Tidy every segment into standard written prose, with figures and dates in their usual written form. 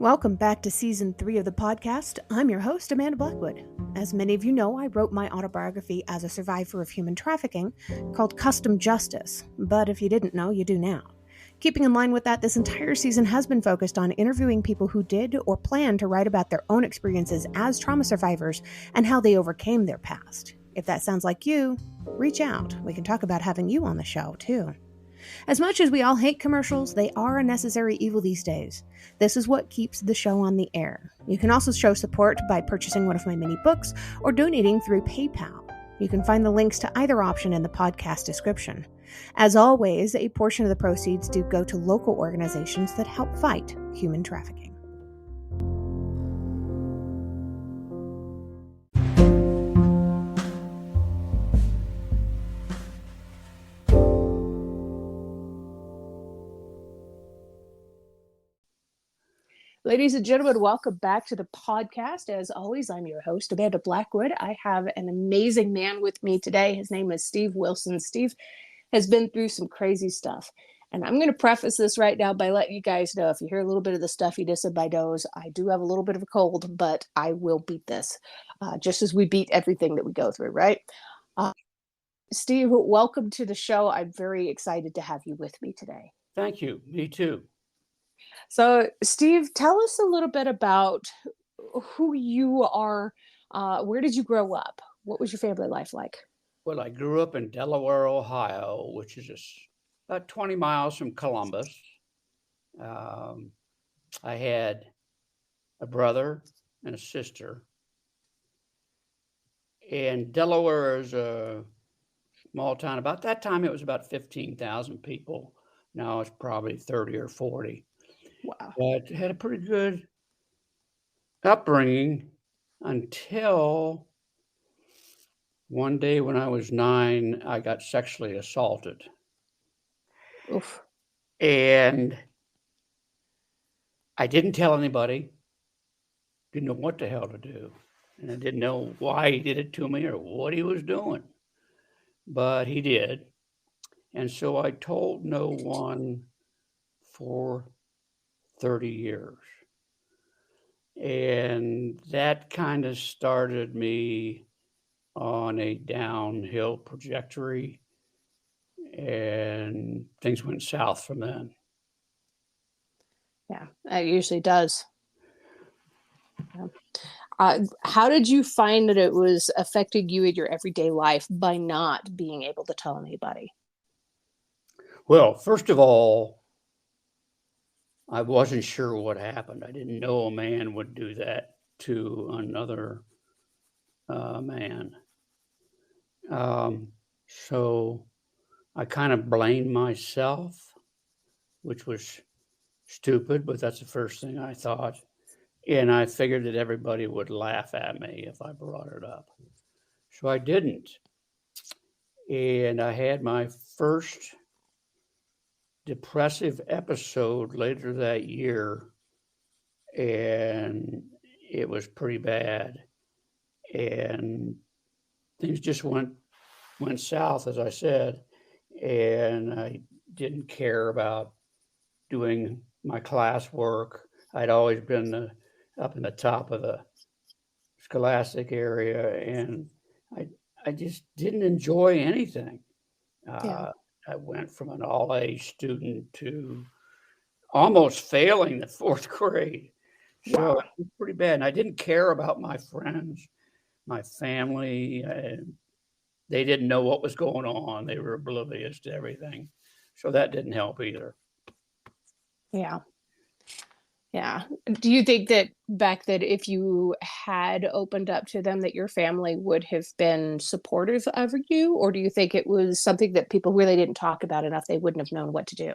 Welcome back to Season 3 of the podcast. I'm your host, Amanda Blackwood. As many of you know, I wrote my autobiography as a survivor of human trafficking called Custom Justice, but if you didn't know, you do now. Keeping in line with that, this entire season has been focused on interviewing people who did or plan to write about their own experiences as trauma survivors and how they overcame their past. If that sounds like you, reach out. We can talk about having you on the show, too. As much as we all hate commercials, they are a necessary evil these days. This is what keeps the show on the air. You can also show support by purchasing one of my mini books or donating through PayPal. You can find the links to either option in the podcast description. As always, a portion of the proceeds do go to local organizations that help fight human trafficking. Ladies and gentlemen, welcome back to the podcast. As always, I'm your host, Amanda Blackwood. I have an amazing man with me today. His name is Steve Wilson. Steve has been through some crazy stuff. And I'm going to preface this right now by letting you guys know, if you hear a little bit of the stuffiness in my nose, I do have a little bit of a cold, but I will beat this, just as we beat everything that we go through, right? Steve, welcome to the show. I'm very excited to have you with me today. Thank you. Me too. So, Steve, tell us a little bit about who you are. Where did you grow up? What was your family life like? Well, I grew up in Delaware, Ohio, which is about 20 miles from Columbus. I had a brother and a sister. And Delaware is a small town. About that time, it was about 15,000 people. Now it's probably 30 or 40. Wow. But had a pretty good upbringing until one day when I was 9, I got sexually assaulted. Oof. And I didn't tell anybody, didn't know what the hell to do. And I didn't know why he did it to me or what he was doing. But he did. And so I told no one for 30 years. And that kind of started me on a downhill trajectory, and things went south from then. Yeah, it usually does. Yeah. How did you find that it was affecting you in your everyday life by not being able to tell anybody? Well, first of all, I wasn't sure what happened. I didn't know a man would do that to another man. So I kind of blamed myself, which was stupid, but that's the first thing I thought. And I figured that everybody would laugh at me if I brought it up. So I didn't. And I had my first depressive episode later that year, and it was pretty bad. And things just went south, as I said, and I didn't care about doing my classwork. I'd always been up in the top of the scholastic area, and I just didn't enjoy anything. Yeah. I went from an all-A student to almost failing the 4th grade. So Wow. it was pretty bad. And I didn't care about my friends, my family. They didn't know what was going on. They were oblivious to everything. So that didn't help either. Yeah. Yeah. Do you think that back then, if you had opened up to them, that your family would have been supportive of you? Or do you think it was something that people really didn't talk about enough? They wouldn't have known what to do?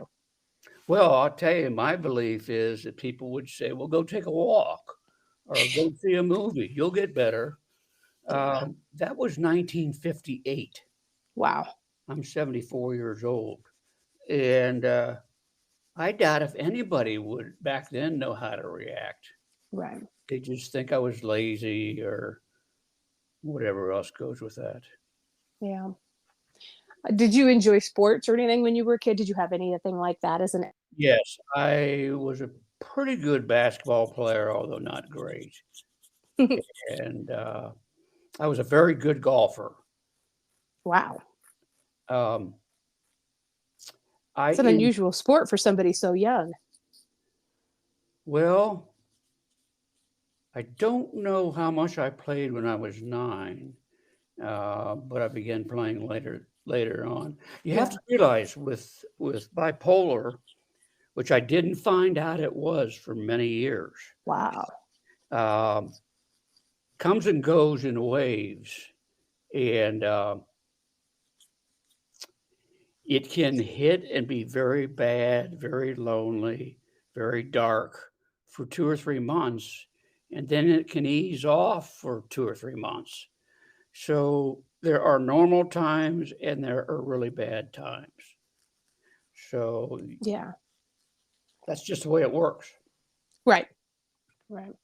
Well, I'll tell you, my belief is that people would say, well, go take a walk or go see a movie. You'll get better. Yeah. That was 1958. Wow. I'm 74 years old. And I doubt if anybody would back then know how to react. Right. They just think I was lazy or whatever else goes with that. Yeah. Did you enjoy sports or anything when you were a kid? Did you have anything like that as an? Yes, I was a pretty good basketball player, although not great. And I was a very good golfer. Wow. Um, I It's an in unusual sport for somebody so young. well, I don't know how much I played when I was 9, but I began playing later on. You have Yeah. to realize with bipolar, which I didn't find out it was for many years, Wow. um, comes and goes in waves, and it can hit and be very bad, very lonely, very dark for 2 or 3 months, and then it can ease off for 2 or 3 months. So there are normal times and there are really bad times. So Yeah. that's just the way it works. Right. Right.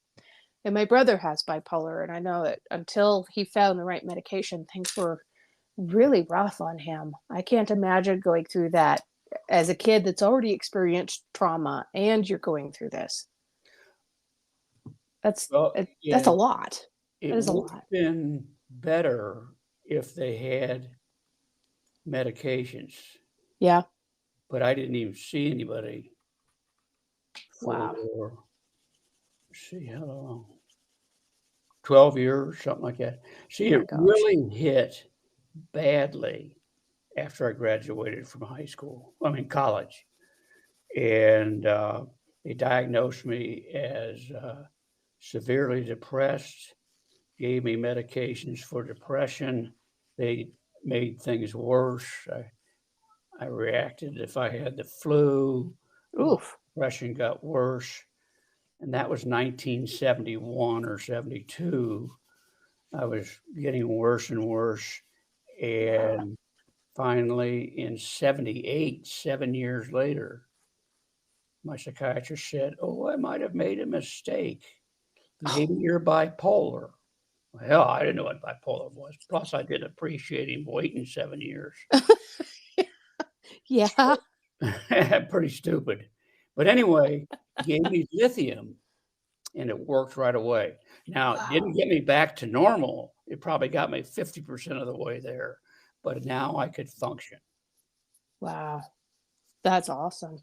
And my brother has bipolar, and I know that until he found the right medication, things were really rough on him. I can't imagine going through that as a kid that's already experienced trauma and you're going through this. Well, That's a yeah, lot. it That is a would lot. have been better if they had medications, Yeah. but I didn't even see anybody Wow. for, let's see how long, 12 years, something like that. See, Oh it my gosh. really hit badly after I graduated from college. And they diagnosed me as severely depressed, gave me medications for depression. They made things worse. I reacted if I had the flu, my Oof. depression got worse. And that was 1971 or 72. I was getting worse and worse. Wow. And finally, in 78, 7 years later, my psychiatrist said, "Oh, I might have made a mistake. Maybe you're bipolar." Well, I didn't know what bipolar was. Plus, I didn't appreciate him waiting 7 years. Yeah. Pretty stupid. But anyway, he gave me lithium and it worked right away. Now, it Wow. didn't get me back to normal. It probably got me 50% of the way there, but now I could function. Wow. That's awesome.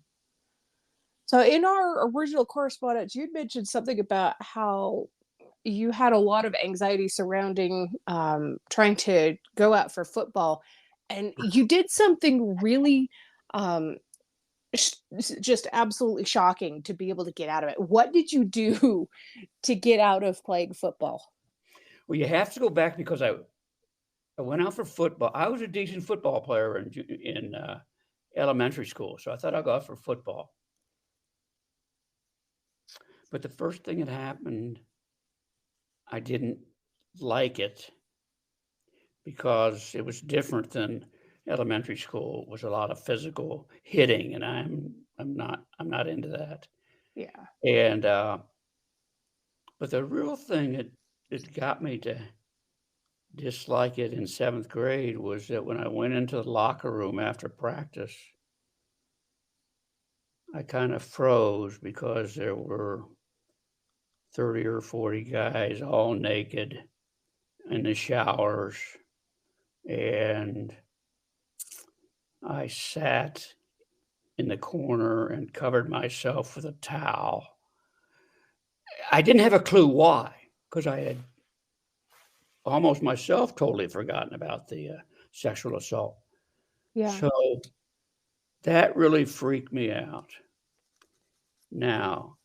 So in our original correspondence, you'd mentioned something about how you had a lot of anxiety surrounding trying to go out for football, and you did something really um, just absolutely shocking to be able to get out of it. What did you do to get out of playing football? Well, you have to go back because I went out for football. I was a decent football player in elementary school, so I thought I'd go out for football. But the first thing that happened, I didn't like it because it was different than elementary school. It was a lot of physical hitting, and I'm not into that. Yeah. And but the real thing that got me to dislike it in 7th grade was that when I went into the locker room after practice, I kind of froze because there were 30 or 40 guys all naked in the showers, and I sat in the corner and covered myself with a towel. I didn't have a clue why, because I had almost myself totally forgotten about the sexual assault. Yeah. So that really freaked me out. Now,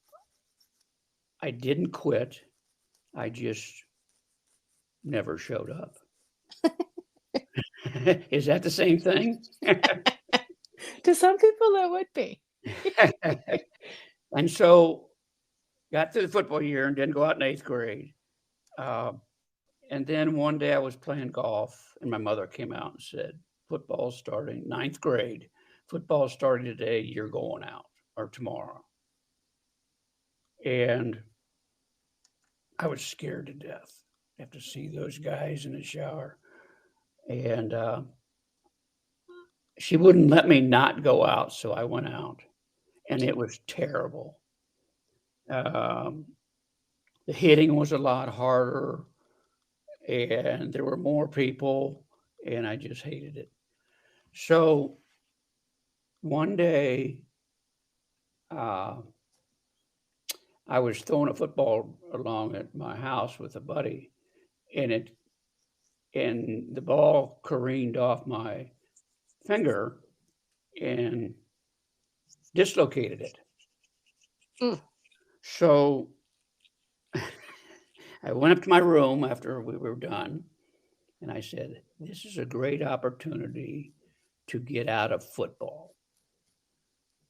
I didn't quit. I just never showed up. Is that the same thing? To some people, that would be. And so got through the football year and didn't go out in 8th grade. Uh, and then one day I was playing golf, and my mother came out and said, "Football's starting 9th grade. Football's starting today. You're going out or tomorrow." And I was scared to death. I have to see those guys in the shower. And she wouldn't let me not go out, so I went out, and it was terrible. Um, the hitting was a lot harder, and there were more people, and I just hated it. So one day, uh, I was throwing a football along at my house with a buddy, and the ball careened off my finger and dislocated it. Mm. So I went up to my room after we were done, and I said, "This is a great opportunity to get out of football."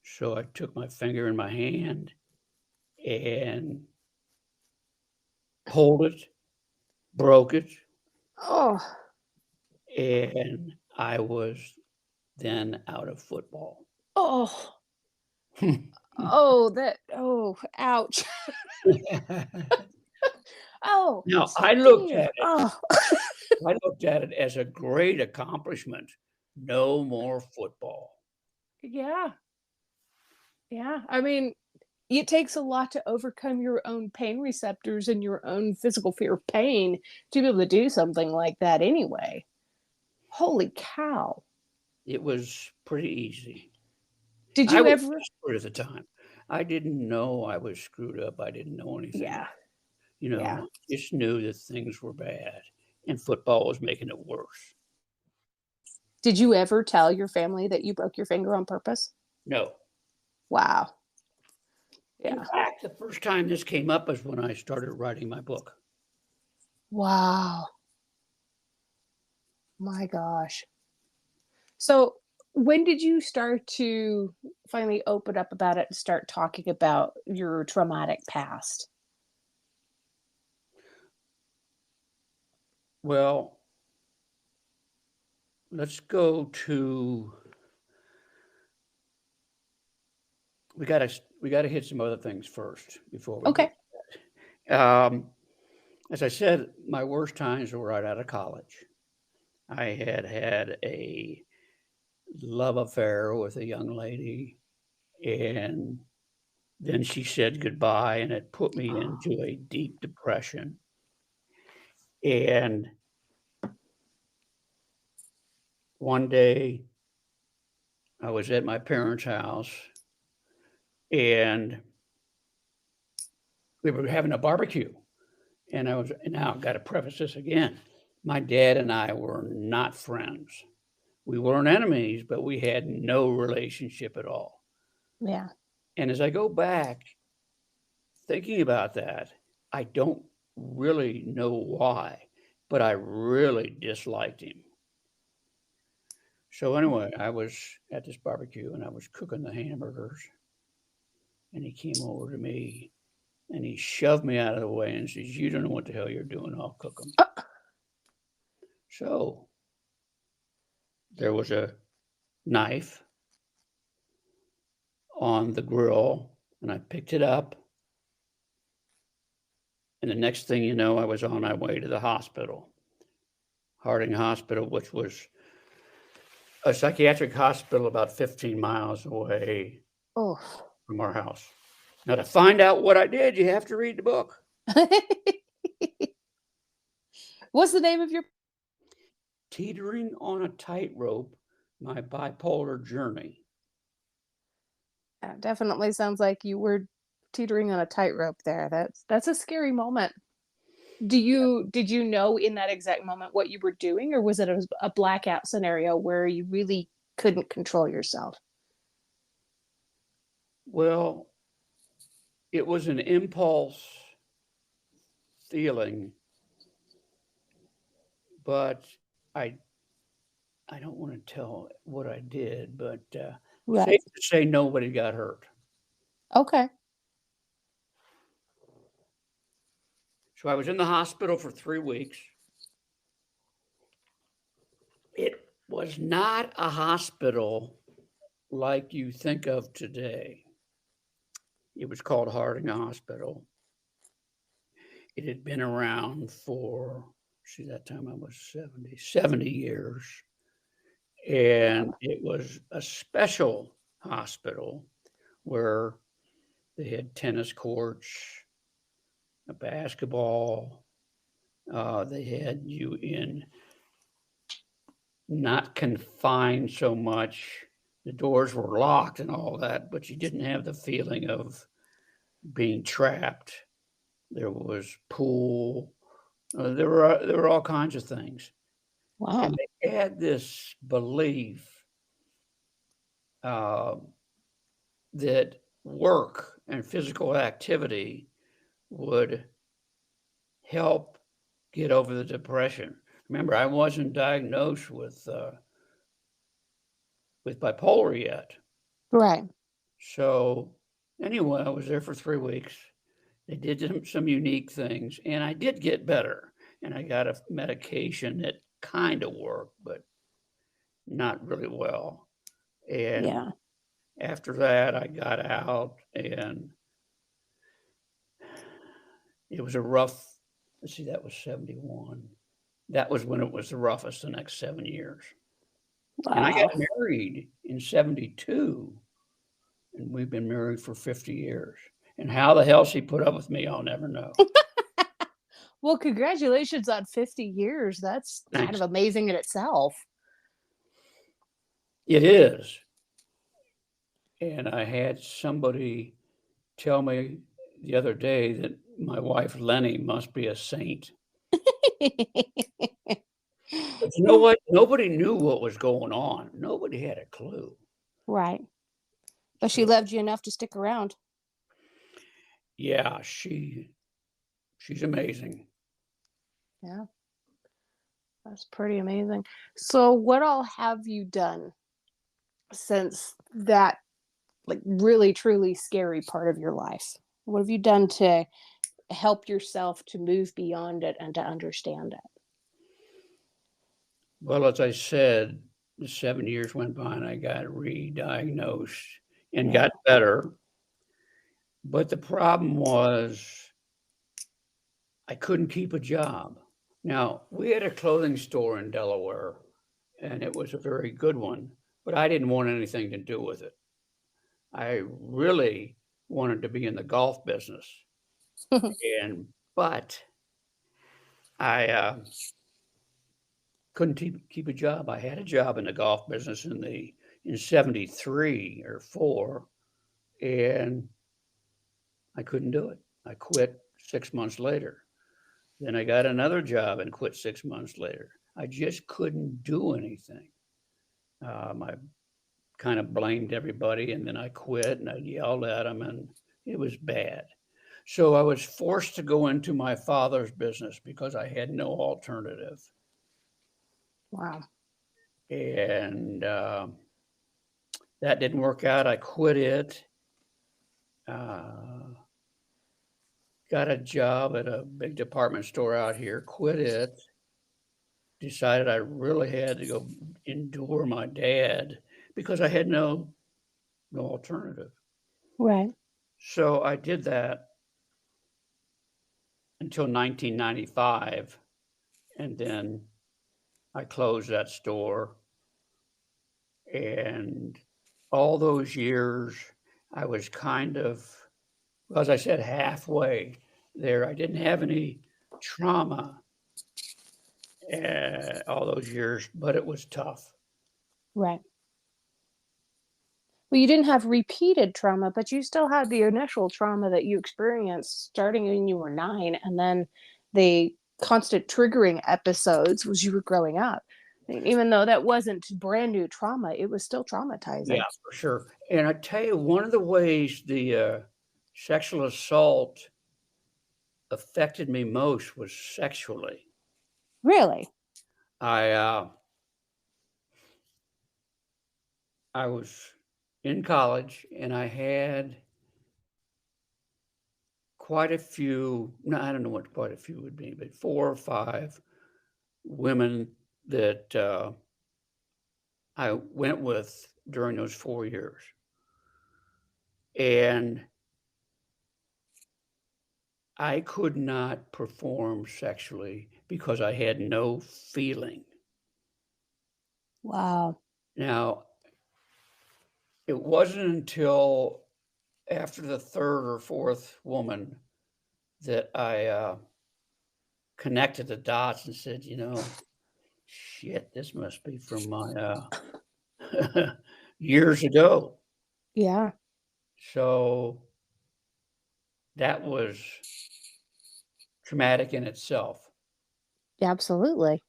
So I took my finger in my hand and pulled it, broke it, Oh, and I was then out of football. oh, oh, ouch. Oh, Now dear. Oh, I looked at it as a great accomplishment. No more football. yeah, yeah. I mean, it takes a lot to overcome your own pain receptors and your own physical fear of pain to be able to do something like that anyway. Holy cow. It was pretty easy. Did I you was ever? desperate at the time. I didn't know I was screwed up. I didn't know anything. Yeah, You yeah. know, just knew that things were bad, and football was making it worse. Did you ever tell your family that you broke your finger on purpose? No. Wow. In Yeah. fact, the first time this came up is when I started writing my book. Wow. My gosh. So, when did you start to finally open up about it and start talking about your traumatic past? Well, let's go to we gotta hit some other things first before we get Okay. um, as I said, my worst times were right out of college. I had had a love affair with a young lady, and then she said goodbye, and it put me Oh, into a deep depression. And one day, I was at my parents' house, and we were having a barbecue. And now I've got to preface this again. My dad and I were not friends. We weren't enemies, but we had no relationship at all. yeah. And as I go back thinking about that, I don't really know why, but I really disliked him. So anyway, I was at this barbecue and I was cooking the hamburgers, and he came over to me and he shoved me out of the way and says, "You don't know what the hell you're doing. I'll cook them." Uh, So there was a knife on the grill, and I picked it up. And the next thing you know, I was on my way to the hospital, Harding Hospital, which was a psychiatric hospital about 15 miles away oh. from our house. Now, to find out what I did, you have to read the book. What's the name of your Teetering on a Tightrope, My Bipolar Journey. definitely sounds like you were teetering on a tightrope there. That's a scary moment. Did you know in that exact moment what you were doing, or was it a blackout scenario where you really couldn't control yourself? Well, it was an impulse feeling, but I I don't want to tell what I did, but Right. safe to say nobody got hurt. Okay. So I was in the hospital for 3 weeks. It was not a hospital like you think of today. It was called Harding Hospital. It had been around for, see, that time I was 70 years. And Wow. it was a special hospital where They had tennis courts, a basketball. They had you in not confined so much. The doors were locked and all that, but you didn't have the feeling of being trapped. There was pool. There were all kinds of things, Wow. and they had this belief uh, that work and physical activity would help get over the depression. Remember, I wasn't diagnosed with bipolar yet. Right. So anyway, I was there for 3 weeks. They did some unique things, and I did get better. And I got a medication that kind of worked, but not really well. And Yeah. after that, I got out, and it was a rough. Let's see, that was 71. That was when it was the roughest the next 7 years. And I got Wow. married in 72, and we've been married for 50 years. And how the hell she put up with me, I'll never know. Well, congratulations on 50 years. That's kind of Thanks. amazing in itself. It is. And I had somebody tell me the other day that my wife, Lenny, must be a saint. But you know what? Nobody knew what was going on. Nobody had a clue. Right. But she So, loved you enough to stick around. yeah, she's amazing. Yeah. That's pretty amazing. So, what all have you done since that, like, really truly scary part of your life? What have you done to help yourself to move beyond it and to understand it? Well, as I said, the 7 years went by and I got re-diagnosed and Yeah. got better. But the problem was I couldn't keep a job. Now, we had a clothing store in Delaware, and it was a very good one, but I didn't want anything to do with it. I really wanted to be in the golf business, and but I couldn't keep a job. I had a job in the golf business in 73 or 4, and I couldn't do it. I quit 6 months later. Then I got another job and quit 6 months later. I just couldn't do anything. I kind of blamed everybody, and then I quit, and I yelled at them, and it was bad. So I was forced to go into my father's business because I had no alternative. Wow. And that didn't work out. I quit it. Uh, got a job at a big department store out here, quit it. Decided I really had to go endure my dad because I had no alternative. Right. So I did that until 1995, and then I closed that store. And all those years, I was kind of, well, as I said, halfway there. I didn't have any trauma all those years, but it was tough. Right. Well, you didn't have repeated trauma, but you still had the initial trauma that you experienced starting when you were 9, and then the constant triggering episodes as you were growing up. I mean, even though that wasn't brand new trauma, it was still Yeah, traumatizing. for sure. And I tell you, one of the ways the sexual assault affected me most was sexually. Really? I uh, I was in college and I had quite a few. No, I don't know what quite a few would be, but 4 or 5 women that I went with during those 4 years, and I could not perform sexually because I had no feeling. Wow. Now, it wasn't until after the third or fourth woman that I connected the dots and said, shit, this must be from my years ago. Yeah, So that was traumatic in itself. absolutely.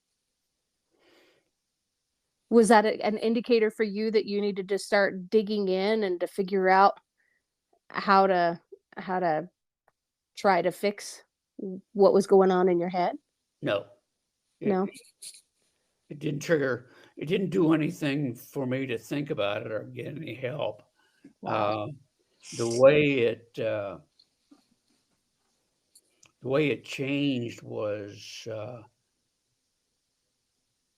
Was that an indicator for you that you needed to start digging in and to figure out how to how to try to fix what was going on in your head? No, it, No? it didn't trigger, it didn't do anything for me to think about it or get any help. Wow. Um, the way it the way it changed was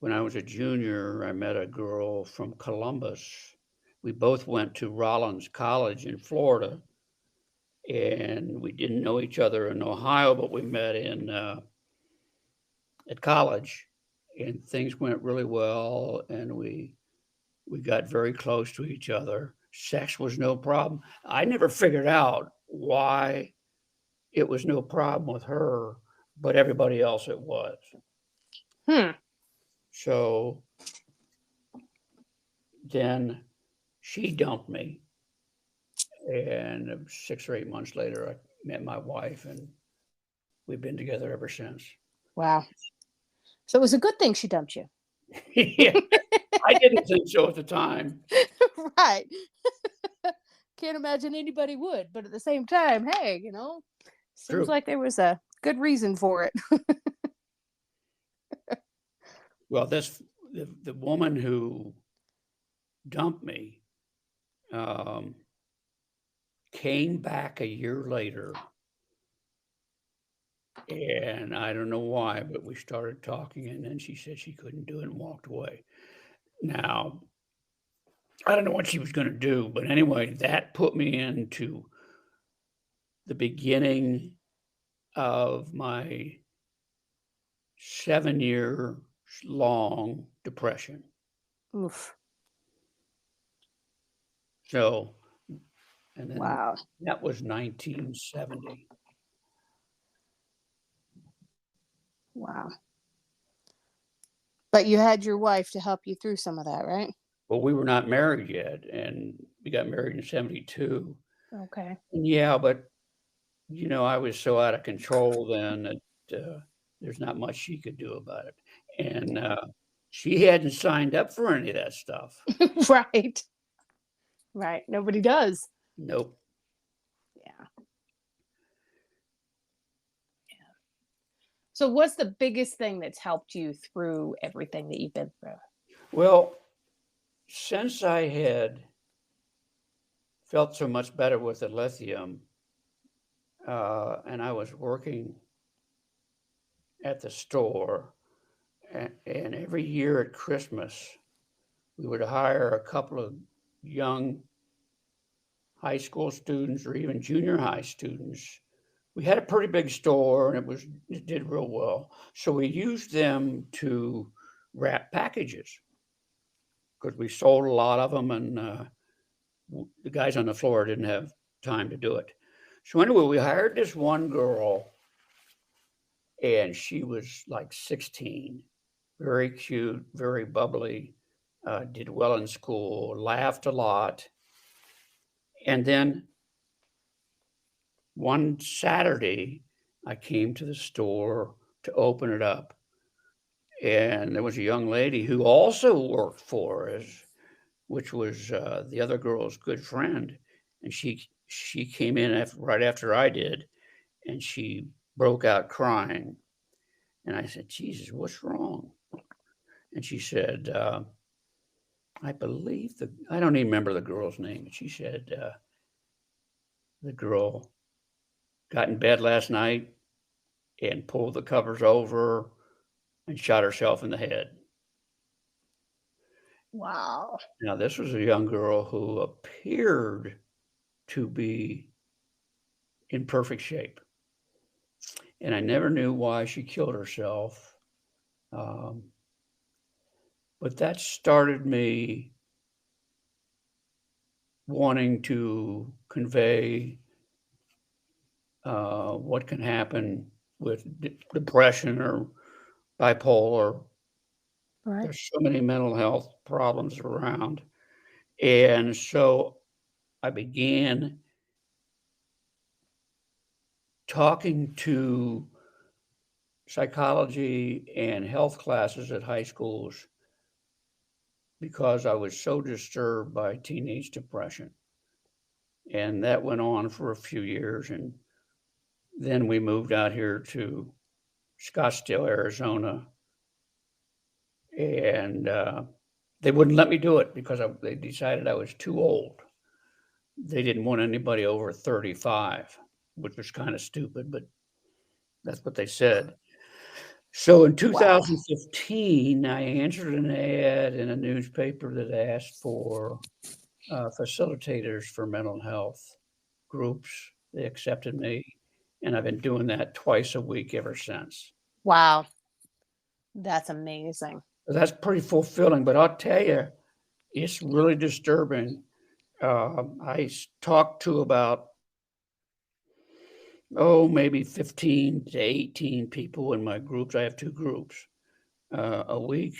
when I was a junior. I met a girl from Columbus. We both went to Rollins College in Florida, and we didn't know each other in Ohio, but we met in at college, and things went really well, and we got very close to each other. Sex was no problem. I never figured out why it was no problem with her, but everybody else it was. Hmm. So then she dumped me, and 6 or 8 months later, I met my wife, and we've been together ever since. Wow. So it was a good thing she dumped you. Yeah, I didn't think so at the time. Right. Can't imagine anybody would, but at the same time, hey, seems True. like there was a good reason for it. Well, the woman who dumped me um, came back a year later, and I don't know why, but we started talking, and then she said she couldn't do it and walked away. Now, I don't know what she was going to do, but anyway, that put me into the beginning of my 7 year long depression. Oof. So, and then Wow. that was 1970. Wow. But you had your wife to help you through some of that, right? Well, we were not married yet, and we got married in 72. Okay. Yeah, but I was so out of control then that there's not much she could do about it. And she hadn't signed up for any of that stuff. Right. Right. Nobody does. Nope. Yeah. So what's the biggest thing that's helped you through everything that you've been through? Well, since I had felt so much better with the lithium, and I was working at the store, and every year at Christmas, we would hire a couple of young high school students or even junior high students. We had a pretty big store, and it did real well. So we used them to wrap packages because we sold a lot of them, and the guys on the floor didn't have time to do it. So anyway, we hired this one girl, and she was like 16, very cute, very bubbly, did well in school, laughed a lot. And then one Saturday, I came to the store to open it up, and there was a young lady who also worked for us, which was the other girl's good friend, and she came in right after I did, and she broke out crying, and I said, "Jesus, what's wrong?" And she said, I don't even remember the girl's name, but she said the girl got in bed last night and pulled the covers over and shot herself in the head. Wow. Now, this was a young girl who appeared to be in perfect shape, and I never knew why she killed herself. Um, but that started me wanting to convey what can happen with depression or bipolar. Right. There's so many mental health problems around. And so I began talking to psychology and health classes at high schools because I was so disturbed by teenage depression. And that went on for a few years. And then we moved out here to Scottsdale, Arizona. And they wouldn't let me do it because they decided I was too old. They didn't want anybody over 35, which was kind of stupid, but that's what they said. So in Wow. 2015, I answered an ad in a newspaper that asked for facilitators for mental health groups. They accepted me, and I've been doing that twice a week ever since. Wow. That's amazing. So that's pretty fulfilling, but I'll tell you, it's really disturbing. I talked to about, maybe 15 to 18 people in my groups. I have two groups a week,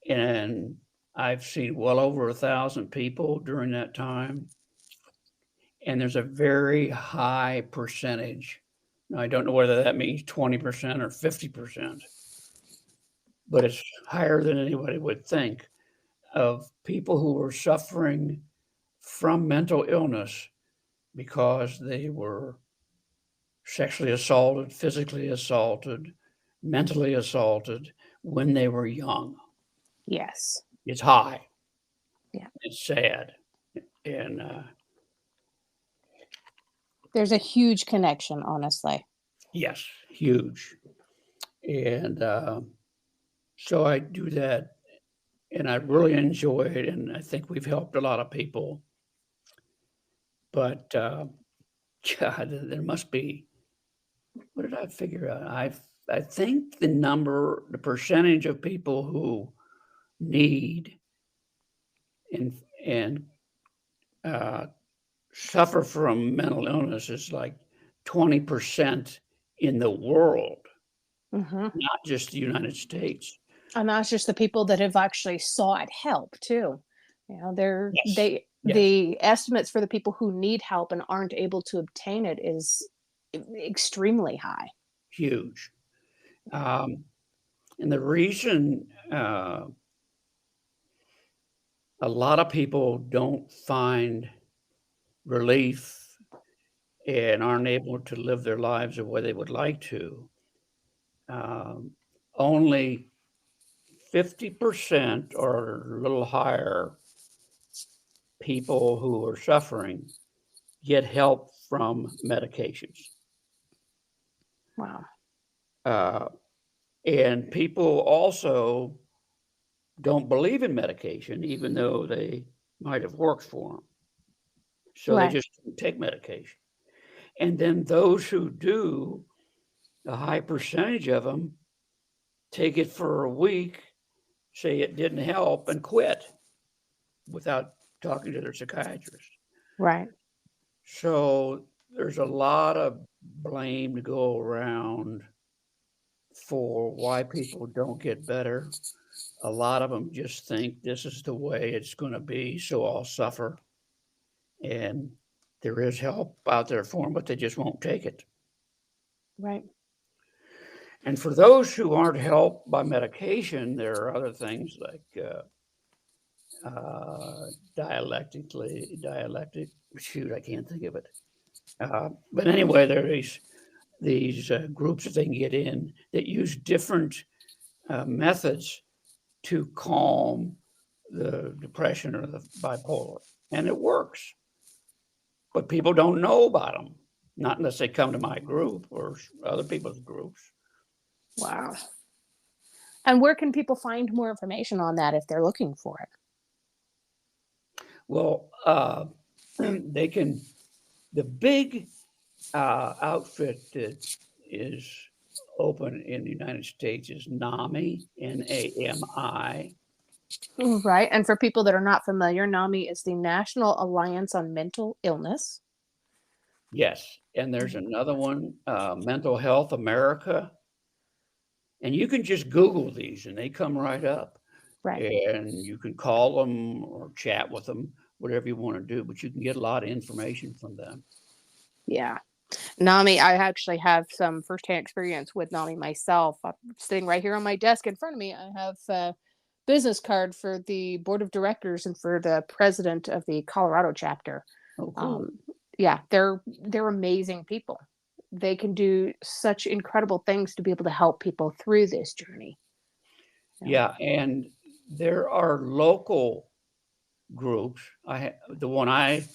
and I've seen well over 1,000 people during that time. And there's a very high percentage. Now, I don't know whether that means 20% or 50%, but it's higher than anybody would think of people who are suffering from mental illness because they were sexually assaulted, physically assaulted, mentally assaulted when they were young. Yes. It's high. Yeah. It's sad. And There's a huge connection, honestly. yes, huge. And so I do that, and I really enjoy it. And I think we've helped a lot of people. But God, there must be, what did I figure out? I think the percentage of people who need and uh, suffer from mental illness is like 20% in the world, Hmm. not just the United States. And that's just the people that have actually sought help too. You know, Yes, yes, the estimates for the people who need help and aren't able to obtain it is extremely high. huge. And the reason a lot of people don't find relief and aren't able to live their lives the way they would like to, um, only 50% or a little higher people who are suffering get help from medications. Wow. Uh, and people also don't believe in medication, even though they might have worked for them. So they Right. just don't take medication. And then those who do, a high percentage of them take it for a week, say it didn't help, and quit without talking to their psychiatrist. Right. So there's a lot of blame to go around for why people don't get better. A lot of them just think this is the way it's going to be, so I'll suffer. And there is help out there for them, but they just won't take it. Right. And for those who aren't helped by medication, there are other things like uh, shoot, I can't think of it. But anyway, there are these groups that they can get in that use different methods to calm the depression or the bipolar, and it works. But people don't know about them, not unless they come to my group or other people's groups. Wow. And where can people find more information on that if they're looking for it? Well, they can. The big outfit that is open in the United States is NAMI, NAMI, Right. And for people that are not familiar, NAMI is the National Alliance on Mental Illness. Yes, and there's another one, Mental Health America, and you can just Google these, and they come right up, Right. and you can call them or chat with them, whatever you want to do, but you can get a lot of information from them. Yeah. NAMI, I actually have some firsthand experience with NAMI myself. I'm sitting right here on my desk in front of me. I have a business card for the board of directors and for the president of the Colorado chapter. Oh, cool. Um, yeah, they're amazing people. They can do such incredible things to be able to help people through this journey. Yeah, and there are local groups. The one I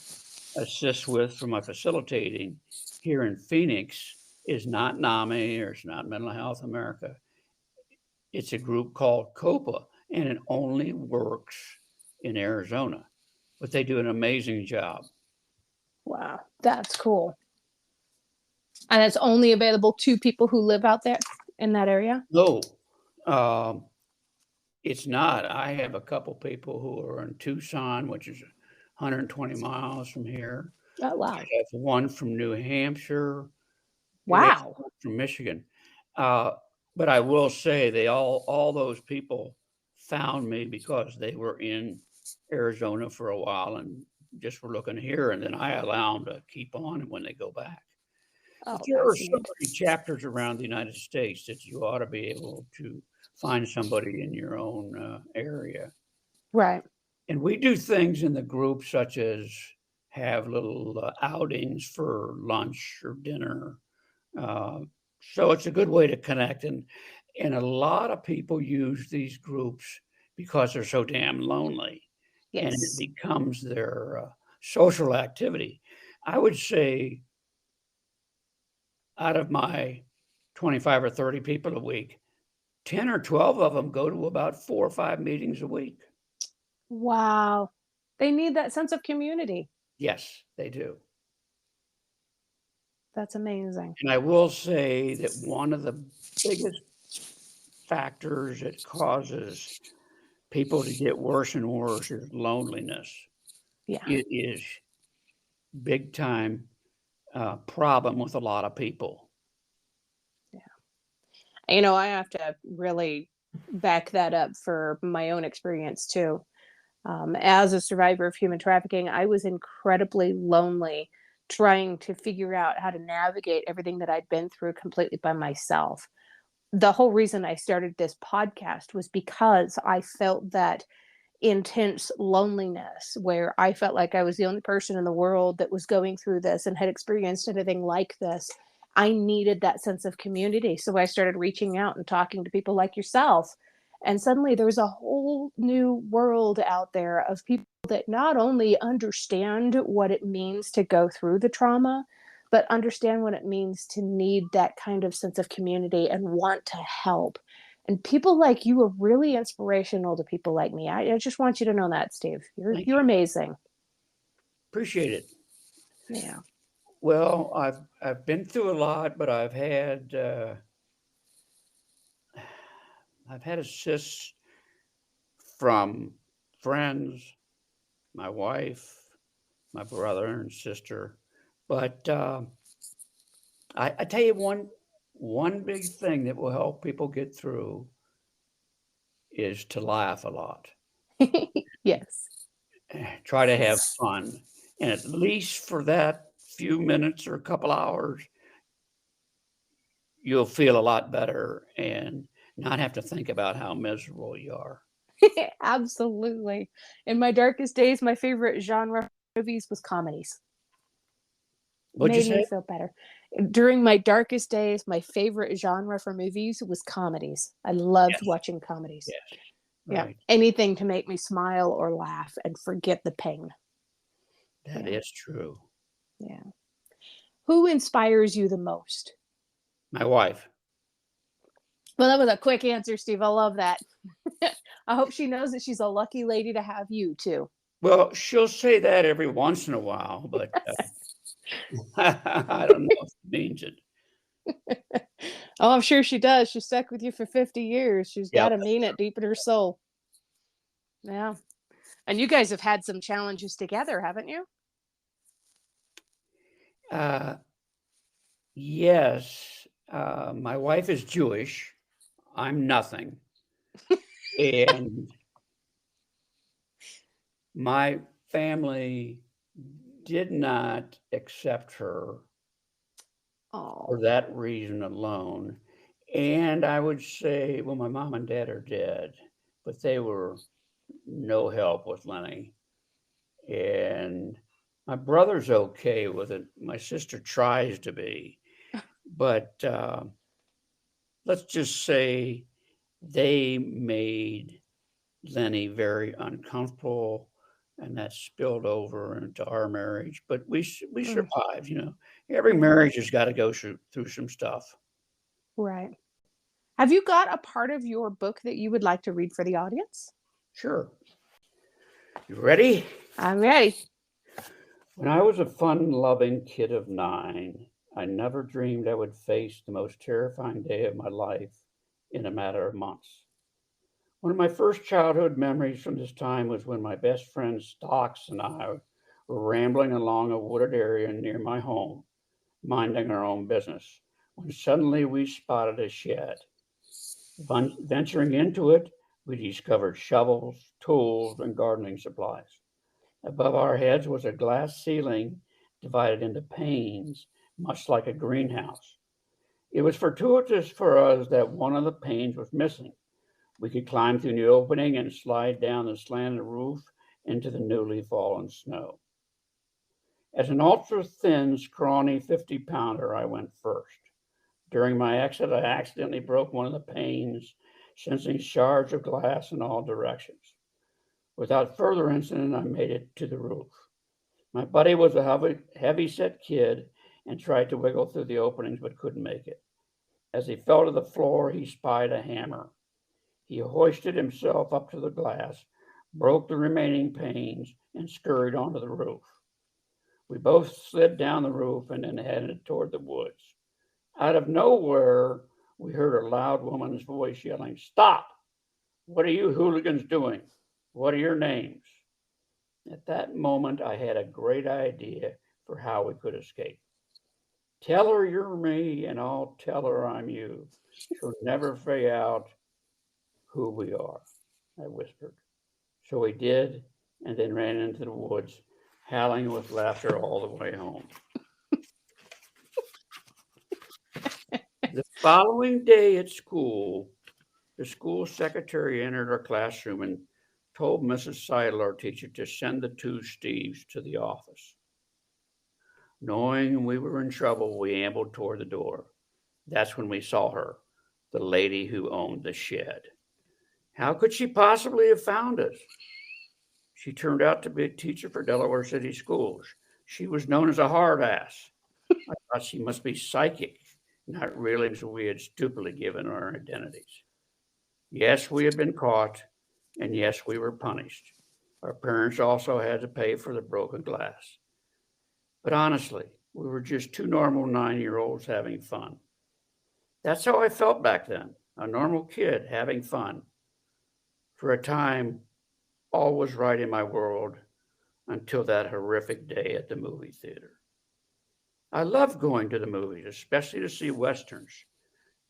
assist with for my facilitating here in Phoenix is not NAMI or it's not Mental Health America. It's a group called COPA, and it only works in Arizona, but they do an amazing job. Wow, that's cool. And it's only available to people who live out there in that area? No, um, it's not. I have a couple people who are in Tucson, which is 120 miles from here. Oh, I wow. have one from New Hampshire. We have Wow. one from Michigan. Uh, but I will say all those people found me because they were in Arizona for a while and just were looking here, and then I allow them to keep on when they go back. But Oh, there are that's so neat. many chapters around the United States that you ought to be able to find somebody in your own area. Right. And we do things in the group such as have little outings for lunch or dinner. Uh, so it's a good way to connect. And a lot of people use these groups because they're so damn lonely, and it Yes. becomes their social activity. I would say out of my 25 or 30 people a week, 10 or 12 of them go to about 4 or 5 meetings a week. Wow. They need that sense of community. Yes, they do. That's amazing. And I will say that one of the biggest factors that causes people to get worse and worse is loneliness. Yeah. It is big time problem with a lot of people. I have to really back that up for my own experience too. As a survivor of human trafficking, I was incredibly lonely trying to figure out how to navigate everything that I'd been through completely by myself. The whole reason I started this podcast was because I felt that intense loneliness where I felt like I was the only person in the world that was going through this and had experienced anything like this. I needed that sense of community. So I started reaching out and talking to people like yourself. And suddenly there was a whole new world out there of people that not only understand what it means to go through the trauma, but understand what it means to need that kind of sense of community and want to help. And people like you are really inspirational to people like me. I just want you to know that, Steve. You're Thank you're you. amazing. Appreciate it. Yeah. Well, I've been through a lot, but I've had assists from friends, my wife, my brother and sister. But I tell you one big thing that will help people get through is to laugh a lot. Yes. Try to have fun, and at least for that few minutes or a couple hours, you'll feel a lot better and not have to think about how miserable you are. Absolutely. In my darkest days, my favorite genre of movies was comedies. What'd you Made me say? feel better. During my darkest days, my favorite genre for movies was comedies. I loved Yes, watching comedies. yes, Yeah. right. Anything to make me smile or laugh and forget the pain. That Yeah. is true. Yeah. Who inspires you the most? My wife. Well, that was a quick answer, Steve. I love that. I hope she knows that she's a lucky lady to have you too. Well, she'll say that every once in a while, but I don't know if it means it. Oh, I'm sure she does. She stuck with you for 50 years. She's got Yep. to mean it deep in her soul. Yeah. And you guys have had some challenges together, haven't you? Uh, yes, my wife is Jewish. I'm nothing. And my family did not accept her for Oh. that reason alone. And I would say, well, my mom and dad are dead, but they were no help with Lenny. And my brother's okay with it. My sister tries to be, but let's just say they made Lenny very uncomfortable, and that spilled over into our marriage. But we Mm, survived. Every mhm. marriage has got to go through some stuff. Right. Have you got a part of your book that you would like to read for the audience? Sure. You ready? I'm ready. When I was a fun-loving kid of 9, I never dreamed I would face the most terrifying day of my life in a matter of months. One of my first childhood memories from this time was when my best friend Stocks and I were rambling along a wooded area near my home, minding our own business, when suddenly we spotted a shed. Venturing into it, we discovered shovels, tools, and gardening supplies. Above our heads was a glass ceiling divided into panes, much like a greenhouse. It was fortuitous for us that one of the panes was missing. We could climb through the opening and slide down the slanted roof into the newly fallen snow. As an ultra thin, scrawny 50-pounder, I went first. During my exit, I accidentally broke one of the panes, sending shards of glass in all directions. Without further incident, I made it to the roof. My buddy was a heavy-set kid and tried to wiggle through the openings but couldn't make it. As he fell to the floor, he spied a hammer. He hoisted himself up to the glass, broke the remaining panes, and scurried onto the roof. We both slid down the roof and then headed toward the woods. Out of nowhere, we heard a loud woman's voice yelling, "Stop! What are you hooligans doing? What are your names?" At that moment, I had a great idea for how we could escape. "Tell her you're me, and I'll tell her I'm you. She'll never figure out who we are," I whispered. So we did, and then ran into the woods, howling with laughter all the way home. The following day at school, the school secretary entered our classroom and told Mrs. Seidel, our teacher, to send the two Steves to the office. Knowing we were in trouble, we ambled toward the door. That's when we saw her, the lady who owned the shed. How could she possibly have found us? She turned out to be a teacher for Delaware City Schools. She was known as a hard ass. I thought she must be psychic, not realizing we had stupidly given our identities. Yes, we had been caught, and yes, we were punished. Our parents also had to pay for the broken glass. But honestly, we were just two normal 9-year-olds having fun. That's how I felt back then, a normal kid having fun. For a time, all was right in my world until that horrific day at the movie theater. I loved going to the movies, especially to see westerns.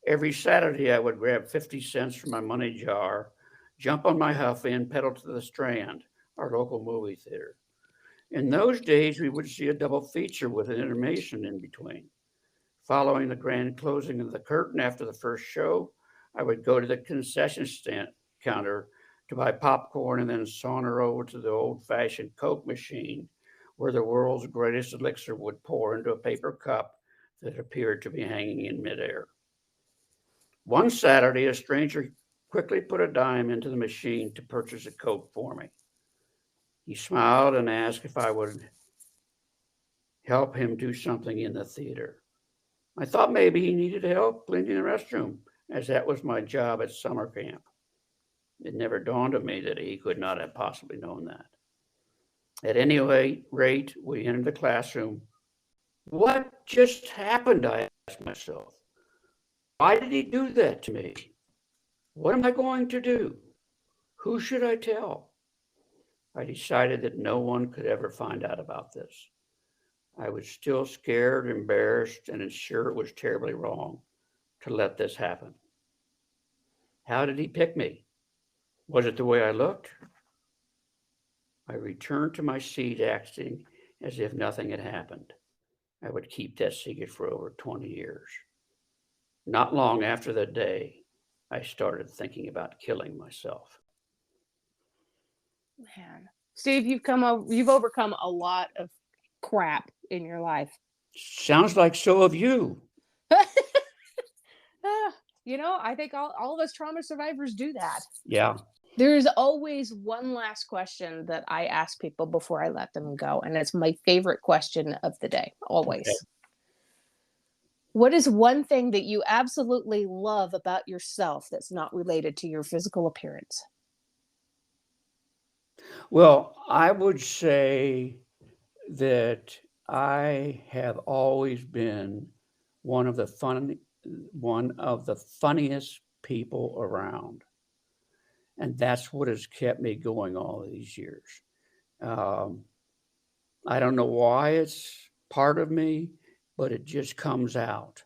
Every Saturday, I would grab 50 cents from my money jar, jump on my Huffy, and pedal to the Strand, our local movie theater. In those days, we would see a double feature with an intermission in between. Following the grand closing of the curtain after the first show, I would go to the concession stand counter to buy popcorn and then saunter over to the old fashioned Coke machine where the world's greatest elixir would pour into a paper cup that appeared to be hanging in midair. One Saturday, a stranger quickly put a dime into the machine to purchase a Coke for me. He smiled and asked if I would help him do something in the theater. I thought maybe he needed help cleaning the restroom, as that was my job at summer camp. It never dawned on me that he could not have possibly known that. At any rate, we entered the classroom. What just happened? I asked myself. Why did he do that to me? What am I going to do? Who should I tell? I decided that no one could ever find out about this. I was still scared, embarrassed, and sure it was terribly wrong to let this happen. How did he pick me? Was it the way I looked? I returned to my seat, acting as if nothing had happened. I would keep that secret for over 20 years. Not long after that day, I started thinking about killing myself. Man, Steve, you've overcome a lot of crap in your life. Sounds like so have you. I think all of us trauma survivors do that. Yeah. There's always one last question that I ask people before I let them go, and it's my favorite question of the day, always. Okay. What is one thing that you absolutely love about yourself that's not related to your physical appearance? Well, I would say that I have always been one of the funniest people around, and that's what has kept me going all these years. Um, I don't know why it's part of me, but it just comes out.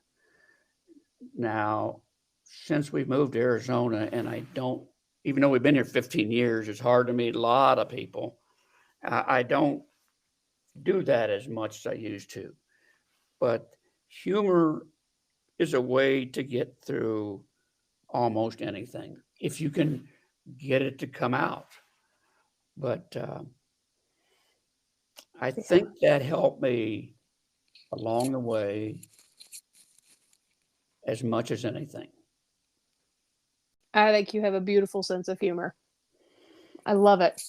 Now, since we moved to Arizona, and I don't, even though we've been here 15 years, it's hard to meet a lot of people. I don't do that as much as I used to. But humor is a way to get through almost anything if you can get it to come out. But I think that helped me along the way as much as anything. I think you have a beautiful sense of humor. I love it.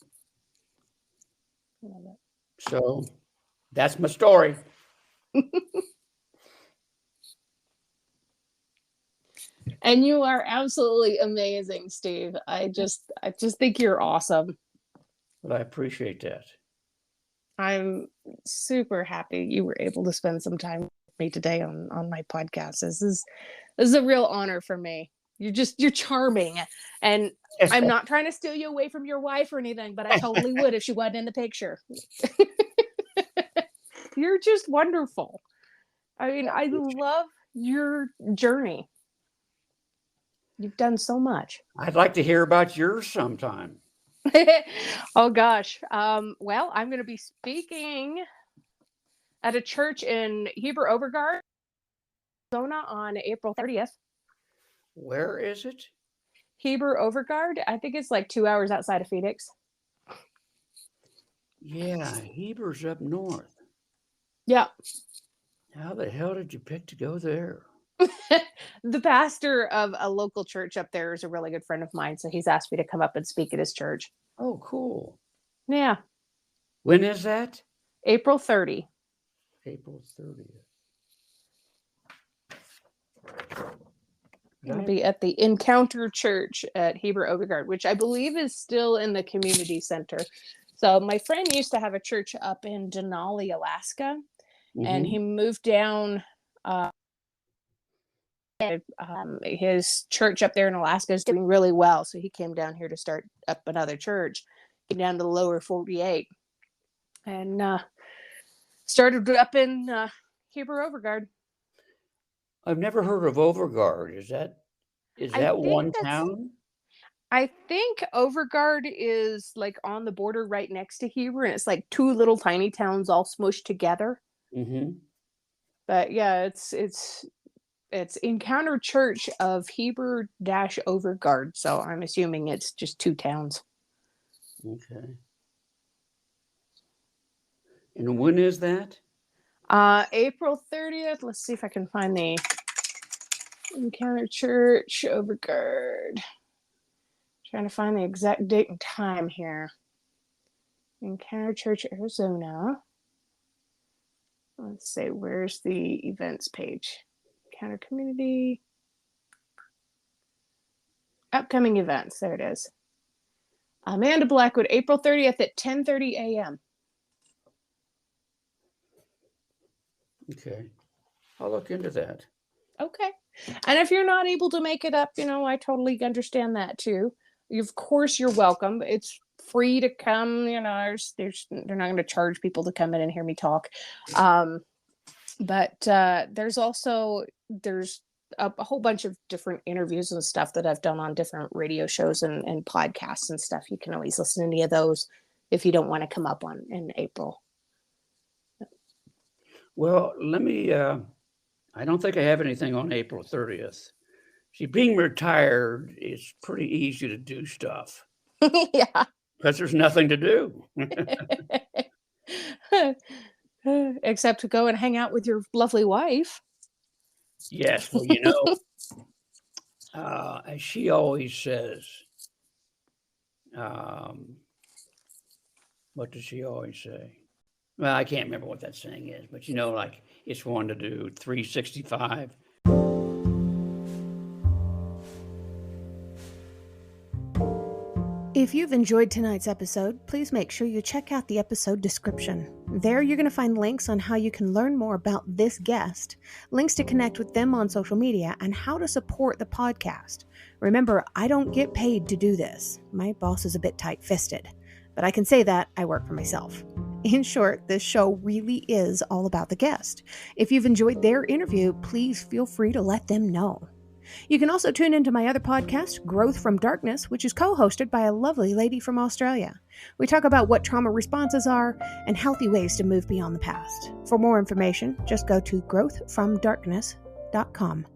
So that's my story. And you are absolutely amazing, Steve. I just think you're awesome. But I appreciate that. I'm super happy you were able to spend some time with me today on my podcast. This is a real honor for me. You're charming, and I'm not trying to steal you away from your wife or anything, but I totally would if she wasn't in the picture. You're just wonderful. I mean, I love your journey. You've done so much. I'd like to hear about yours sometime. Oh gosh. Well, I'm going to be speaking at a church in Heber Overgard, Arizona on April 30th. Where is it? Heber Overgard. I think it's like 2 hours outside of Phoenix. Yeah, Heber's up north. Yeah. How the hell did you pick to go there? The pastor of a local church up there is a really good friend of mine, so he's asked me to come up and speak at his church. Oh, cool. Yeah. When is that? April 30. April 30th. I'll be at the Encounter Church at Heber Overgard, which I believe is still in the community center. So my friend used to have a church up in Denali, Alaska, and he moved down. His church up there in Alaska is doing really well, so he came down here to start up another church. Came down to the lower 48 and started up in Heber Overgard. I've never heard of Overgard. Is that one town? I think Overgard is like on the border right next to Heber, and it's like two little tiny towns all smushed together. But yeah, it's Encounter Church of Heber-Overgard, so I'm assuming it's just two towns. Okay. And when is that? April 30th. Let's see if I can find the Encounter Church Overgard. Trying to find the exact date and time here. Encounter Church, Arizona. Let's see, where's the events page? Encounter Community. Upcoming events. There it is. Amanda Blackwood, April 30th at 10:30 a.m. Okay. I'll look into that. Okay. And if you're not able to make it up, I totally understand that too. Of course, you're welcome. It's free to come. They're not going to charge people to come in and hear me talk. But there's a whole bunch of different interviews and stuff that I've done on different radio shows and podcasts and stuff. You can always listen to any of those if you don't want to come up in April. Well, I don't think I have anything on April 30th. See, being retired is pretty easy to do stuff. Yeah. Because there's nothing to do. Except to go and hang out with your lovely wife. Yes, well, as she always says, what does she always say? Well, I can't remember what that saying is, but like it's one to do 365. If you've enjoyed tonight's episode, please make sure you check out the episode description. There you're going to find links on how you can learn more about this guest, links to connect with them on social media, and how to support the podcast. Remember, I don't get paid to do this. My boss is a bit tight-fisted, but I can say that I work for myself. In short, this show really is all about the guest. If you've enjoyed their interview, please feel free to let them know. You can also tune into my other podcast, Growth from Darkness, which is co-hosted by a lovely lady from Australia. We talk about what trauma responses are and healthy ways to move beyond the past. For more information, just go to growthfromdarkness.com.